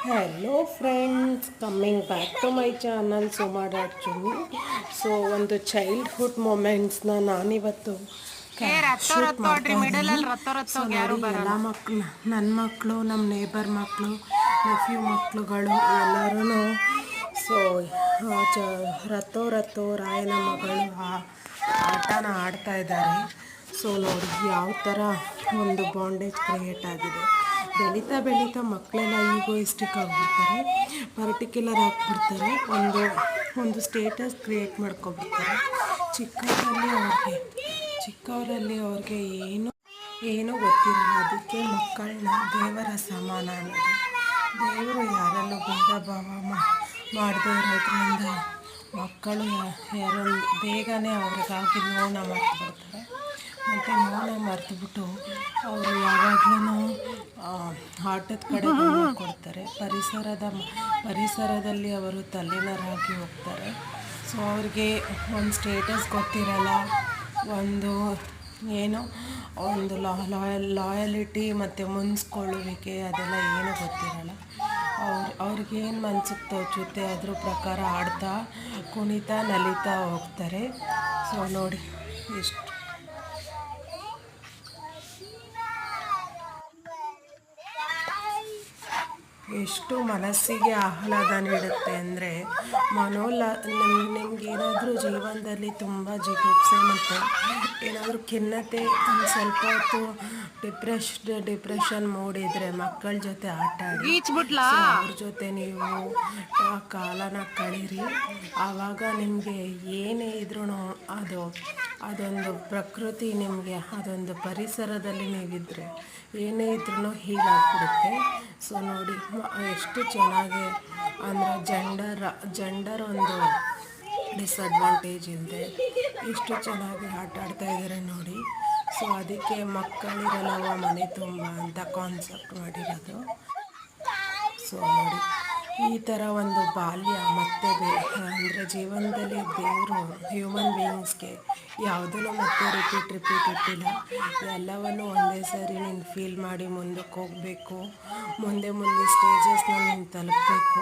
Hello friends, coming back to my channel Suma dot Chummi. So ಒಂದು childhood ಮೂಮೆಂಟ್ಸ್ನ ನಾನಿವತ್ತು shoot ಮಾಡ್ತಾ ಇದ್ದೀನಿ. ಸೊ ನೋಡಿ, ಎಲ್ಲ ಮಕ್ಕಳು, ನನ್ನ ಮಕ್ಕಳು, ನಮ್ಮ ನೇಬರ್ ಮಕ್ಕಳು, ನೆಫ್ಯೂ ಮಕ್ಕಳುಗಳು ಎಲ್ಲರೂ ಸೊ ರತ್ತೋ ರತ್ತೋ ರಾಯನ ಮಗಳು ಆಟನ ಆಡ್ತಾ ಇದ್ದಾರೆ. ಸೊ ನೋಡಿ ಯಾವ ಥರ ಒಂದು ಬಾಂಡೇಜ್ ಕ್ರಿಯೇಟ್ ಆಗಿದೆ. ಬೆಳೀತಾ ಬೆಳೀತಾ ಮಕ್ಕಳೆಲ್ಲ ಈಗೋಯಿಸ್ಟಿಕ್ ಆಗಿಬಿಡ್ತಾರೆ, ಪರ್ಟಿಕ್ಯುಲರ್ ಆಗಿಬಿಡ್ತಾರೆ, ಒಂದು ಸ್ಟೇಟಸ್ ಕ್ರಿಯೇಟ್ ಮಾಡ್ಕೊಬಿಡ್ತಾರೆ. ಚಿಕ್ಕವರಲ್ಲಿ ಅವ್ರಿಗೆ ಏನೂ ಗೊತ್ತಿರಲ್ಲ. ಅದಕ್ಕೆ ಮಕ್ಕಳನ್ನ ದೇವರ ಸಮಾನ ಅನ್ನೋದು. ದೇವರು ಯಾರಲ್ಲೂ ಭೇದ ಭಾವ ಮಾಡದೇ ಇರೋದ್ರಿಂದ ಮಕ್ಕಳು ಯಾರೋ ಬೇಗನೆ ಅವ್ರಿಗಾಗಿ ನೋವನ್ನ ಮರೆತುಬಿಡ್ತಾರೆ. ಮತ್ತು ನೋವನ್ನ ಮರೆತುಬಿಟ್ಟು ಅವರು ಯಾವಾಗಲೂ ಆಟದ ಕಡೆ ಕೊಡ್ತಾರೆ. ಪರಿಸರದಲ್ಲಿ ಅವರು ತಲ್ಲೀನರಾಗಿ ಹೋಗ್ತಾರೆ. ಸೊ ಅವ್ರಿಗೆ ಒಂದು ಸ್ಟೇಟಸ್ ಗೊತ್ತಿರಲ್ಲ, ಒಂದು ಲಾಯಲಿಟಿ ಮತ್ತು ಮುನ್ಸ್ಕೊಳ್ಳುವಿಕೆ ಅದೆಲ್ಲ ಏನೂ ಗೊತ್ತಿರಲ್ಲ. ಅವ್ರಿಗೇನು ಮನ್ಸಿಗೆ ತೋಚುತ್ತೆ ಅದ್ರ ಪ್ರಕಾರ ಆಡ್ತಾ ಕುಣಿತಾ ನಲಿತಾ ಹೋಗ್ತಾರೆ. ಸೊ ನೋಡಿ ಎಷ್ಟು ಮನಸ್ಸಿಗೆ ಆಹ್ಲಾದ ನೀಡುತ್ತೆ ಅಂದರೆ ನಿಮ್ಗೆ ಏನಾದರೂ ಜೀವನದಲ್ಲಿ ತುಂಬ ಜಿಗುಪ್ಸೆ ಮತ್ತು ಏನಾದರೂ ಖಿನ್ನತೆ, ಒಂದು ಸ್ವಲ್ಪ ಹೊತ್ತು ಡಿಪ್ರೆಷನ್ ಮೂಡಿದರೆ ಮಕ್ಕಳ ಜೊತೆ ಆಟ ಆಡಿ, ಅವ್ರ ಜೊತೆ ನೀವು ಕಾಲನ ಕಳೀರಿ. ಆವಾಗ ನಿಮಗೆ ಏನೇ ಇದ್ರೂ ಅದೊಂದು ಪ್ರಕೃತಿ ನಿಮಗೆ, ಅದೊಂದು ಪರಿಸರದಲ್ಲಿ ನೀವಿದ್ದರೆ ಏನೇ ಇದ್ರೂ ಹೀಲ್ ಆಗಿಬಿಡುತ್ತೆ. ಸೊ ನೋಡಿ ಎಷ್ಟು ಚೆನ್ನಾಗಿ ಅಂದರೆ ಜೆಂಡರ್ ಒಂದು ಡಿಸಡ್ವಾಂಟೇಜ್ ಇಲ್ಲದೆ ಎಷ್ಟು ಚೆನ್ನಾಗಿ ಆಟ ಆಡ್ತಾಯಿದ್ದಾರೆ ನೋಡಿ. ಸೊ ಅದಕ್ಕೆ ಮಕ್ಕಳಿರಲ್ಲವ ಮನೆ ತುಂಬ ಅಂತ ಕಾನ್ಸೆಪ್ಟ್ ಮಾಡಿರೋದು. ಸೊ ನೋಡಿ ಈ ಥರ ಒಂದು ಬಾಲ್ಯ ಮತ್ತೆ ಅಂದರೆ ಜೀವನದಲ್ಲಿ ದೇವರು ಹ್ಯೂಮನ್ ಬೀಯಿಂಗ್ಸ್ಗೆ ಯಾವುದನ್ನು ಮತ್ತೆ ರಿಪೀಟ್ ಇಟ್ಟಿಲ್ಲ. ಎಲ್ಲವನ್ನು ಒಂದೇ ಸರಿ ನೀನು ಫೀಲ್ ಮಾಡಿ ಮುಂದಕ್ಕೆ ಹೋಗಬೇಕು, ಮುಂದೆ ಸ್ಟೇಜಸ್ನ ನೀನು ತಲುಪಬೇಕು.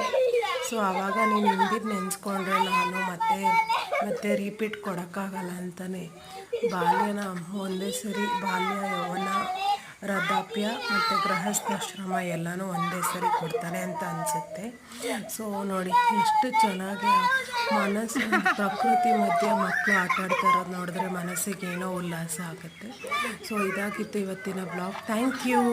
ಸೊ ಆವಾಗ ನೀನು ಹಿಂದಿದ್ದು ನೆನೆಸ್ಕೊಂಡ್ರೆ ನಾನು ಮತ್ತೆ ರಿಪೀಟ್ ಕೊಡೋಕ್ಕಾಗಲ್ಲ ಅಂತಲೇ ಬಾಲ್ಯನ ಒಂದೇ ಸರಿ ಬಾಲ್ಯ, ಯೌವನ, ವೃದ್ಧಾಪ್ಯ ಮತ್ತು ಗೃಹಸ್ಥಾಶ್ರಮ ಎಲ್ಲನೂ ಒಂದೇ ಸರಿ ಕೊಡ್ತಾನೆ ಅಂತ ಅನಿಸುತ್ತೆ. ಸೊ ನೋಡಿ ಎಷ್ಟು ಚೆನ್ನಾಗಿ ಪ್ರಕೃತಿ ಮಧ್ಯೆ ಮಕ್ಕಳು ಆಟ ಆಡ್ತಾ ಇರೋದು ನೋಡಿದ್ರೆ ಮನಸ್ಸಿಗೆ ಏನೋ ಉಲ್ಲಾಸ ಆಗುತ್ತೆ. ಸೊ ಇದಾಗಿತ್ತು ಇವತ್ತಿನ ಬ್ಲಾಗ್. Thank you.